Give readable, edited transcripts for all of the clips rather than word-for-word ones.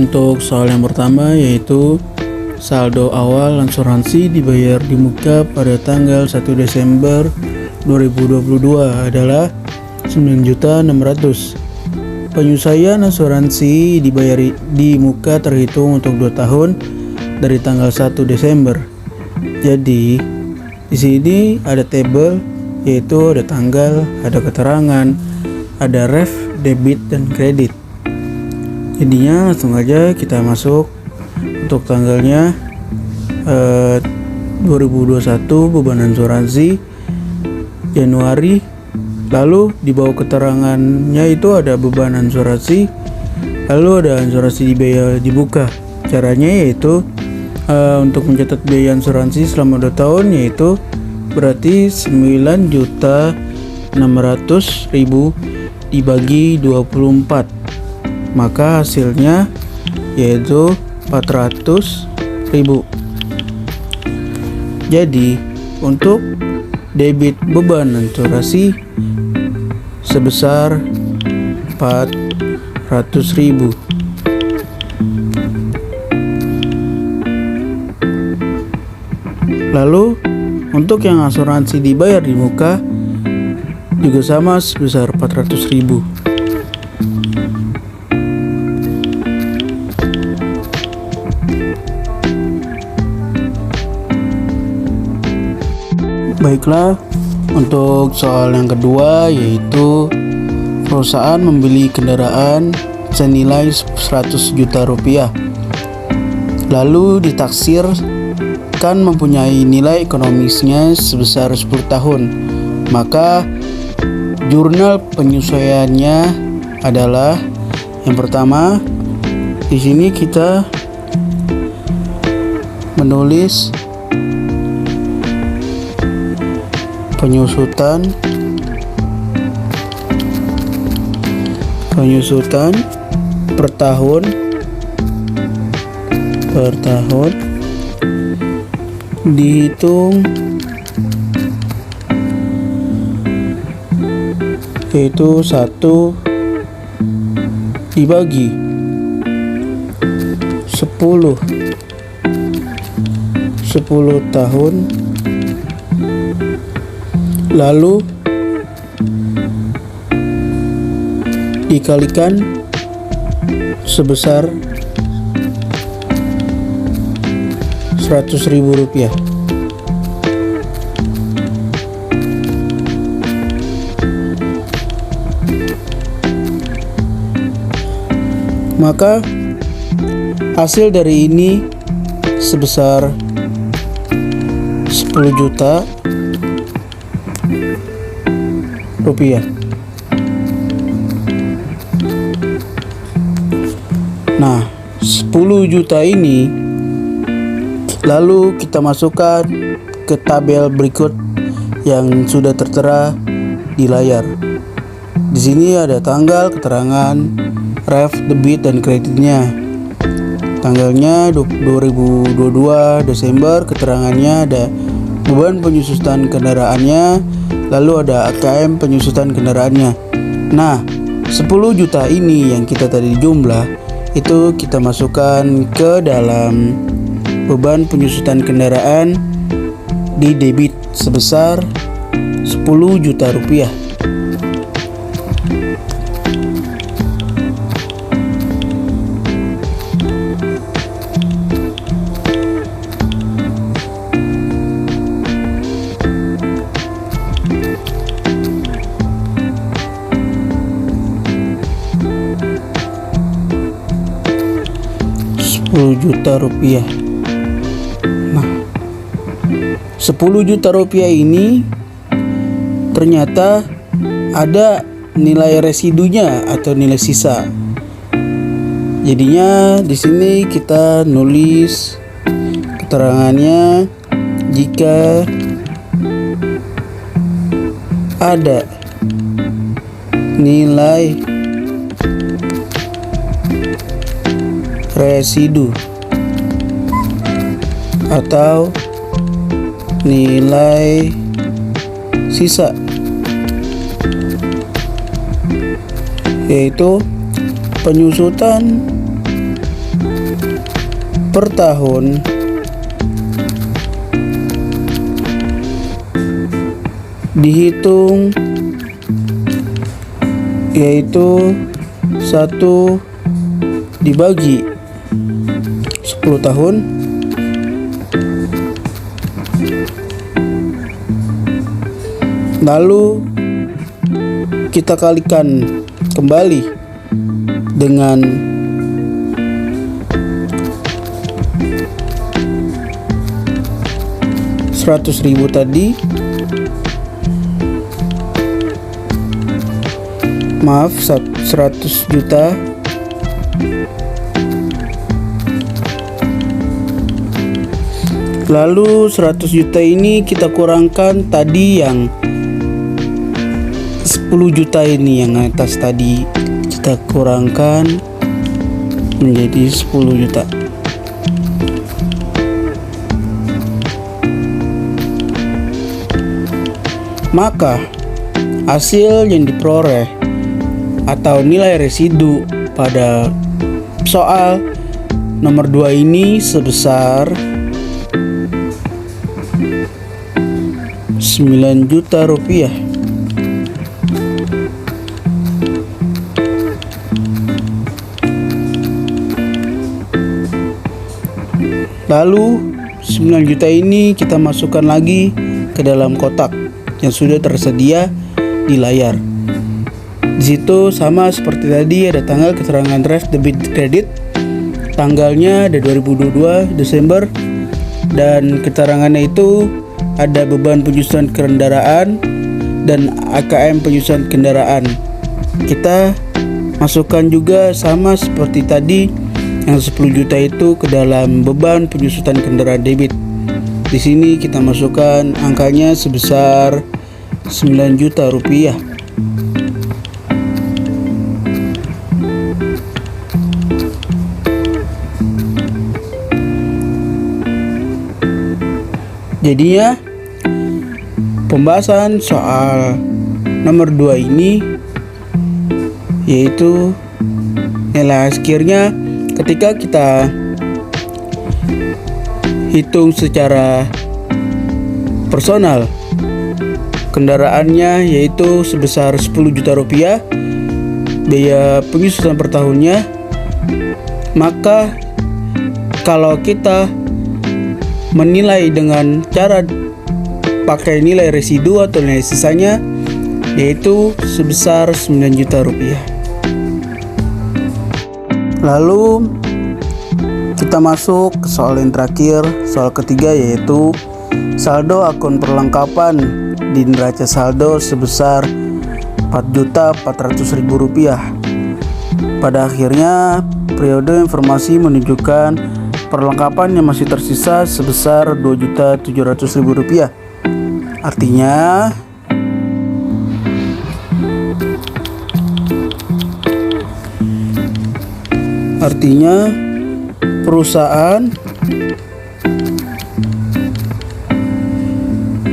Untuk soal yang pertama yaitu saldo awal asuransi dibayar di muka pada tanggal 1 Desember 2022 adalah 9.600.000. Penyelesaian asuransi dibayar di muka terhitung untuk 2 tahun dari tanggal 1 Desember. Jadi di sini ada tabel, yaitu ada tanggal, ada keterangan, ada ref, debit, dan kredit. Jadinya langsung aja kita masuk. Untuk tanggalnya 2021 beban asuransi Januari, lalu di bawah keterangannya itu ada beban asuransi, lalu ada asuransi dibayar dibuka. Caranya yaitu untuk mencatat biaya asuransi selama 2 tahun yaitu berarti 9.600.000 dibagi 24, maka hasilnya yaitu 400.000. Jadi untuk debit beban asuransi sebesar 400.000. Lalu untuk yang asuransi dibayar di muka juga sama sebesar 400.000. Baiklah, untuk soal yang kedua yaitu perusahaan membeli kendaraan senilai 100 juta rupiah, lalu ditaksirkan mempunyai nilai ekonomisnya sebesar 10 tahun. Maka jurnal penyesuaiannya adalah yang pertama, di sini kita menulis penyusutan per tahun dihitung yaitu 1 dibagi 10 tahun, lalu dikalikan sebesar 100.000 rupiah. Maka hasil dari ini sebesar 10 juta rupiah. Nah, 10 juta ini lalu kita masukkan ke tabel berikut yang sudah tertera di layar. Di sini ada tanggal, keterangan, ref, debit, dan kreditnya. Tanggalnya 2022 Desember, keterangannya ada beban penyusutan kendaraannya, lalu ada AKM penyusutan kendaraannya. Nah, 10 juta ini yang kita tadi jumlah itu kita masukkan ke dalam beban penyusutan kendaraan di debit sebesar 10 juta rupiah. Juta rupiah. Nah, 10 juta rupiah ini ternyata ada nilai residunya atau nilai sisa. Jadinya di sini kita nulis keterangannya, jika ada nilai residu atau nilai sisa, yaitu penyusutan per tahun dihitung, yaitu 1 dibagi 10 tahun lalu kita kalikan kembali dengan 100.000 tadi. Maaf, 100 juta. Lalu 100 juta ini kita kurangkan tadi yang 10 juta ini, yang atas tadi kita kurangkan menjadi 10 juta. Maka hasil yang diperoleh atau nilai residu pada soal nomor 2 ini sebesar 9 juta rupiah. Lalu 9 juta ini kita masukkan lagi ke dalam kotak yang sudah tersedia di layar. Di situ sama seperti tadi, ada tanggal keterangan draft debit kredit, tanggalnya ada 2022 Desember, dan keterangannya itu ada beban penyusunan kendaraan dan AKM penyusunan kendaraan. Kita masukkan juga sama seperti tadi, yang 10 juta itu ke dalam beban penyusutan kendaraan debit. Di sini kita masukkan angkanya sebesar 9 juta rupiah. Jadinya pembahasan soal nomor 2 ini yaitu nilai akhirnya ketika kita hitung secara personal, kendaraannya yaitu sebesar 10 juta rupiah, biaya penyusutan per tahunnya. Maka kalau kita menilai dengan cara pakai nilai residu atau nilai sisanya, yaitu sebesar 9 juta rupiah. Lalu kita masuk ke soal yang terakhir, soal ketiga, yaitu saldo akun perlengkapan di neraca saldo sebesar 4.400.000 rupiah. Pada akhirnya periode informasi menunjukkan perlengkapan yang masih tersisa sebesar 2.700.000 rupiah. Artinya perusahaan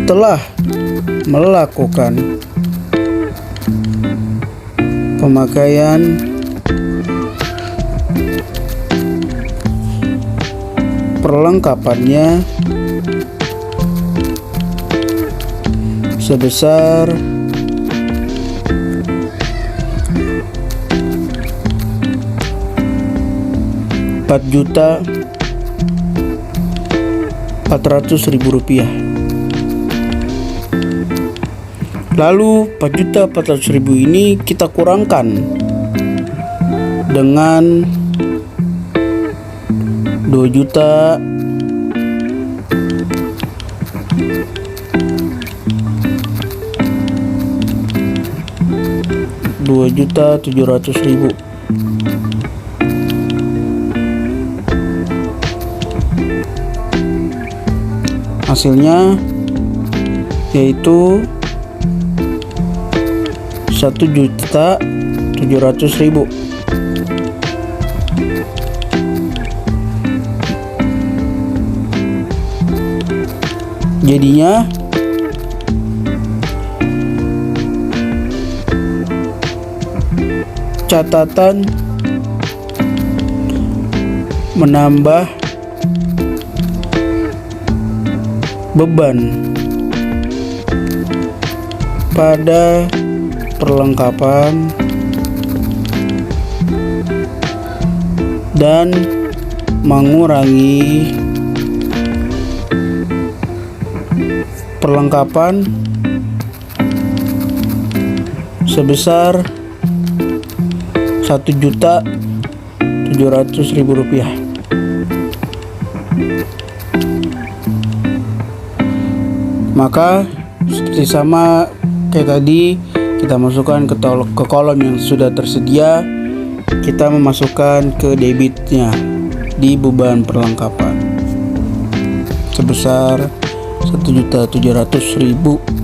telah melakukan pemakaian perlengkapannya sebesar 4.400.000 rupiah. Lalu 4.400.000 ini kita kurangkan dengan 2 juta 2.700.000. Hasilnya yaitu 1.700.000. Jadinya catatan menambah beban pada perlengkapan dan mengurangi perlengkapan sebesar Rp1.700.000. Maka seperti sama kayak tadi, kita masukkan ke kolom yang sudah tersedia, kita memasukkan ke debitnya di beban perlengkapan sebesar Rp1.700.000.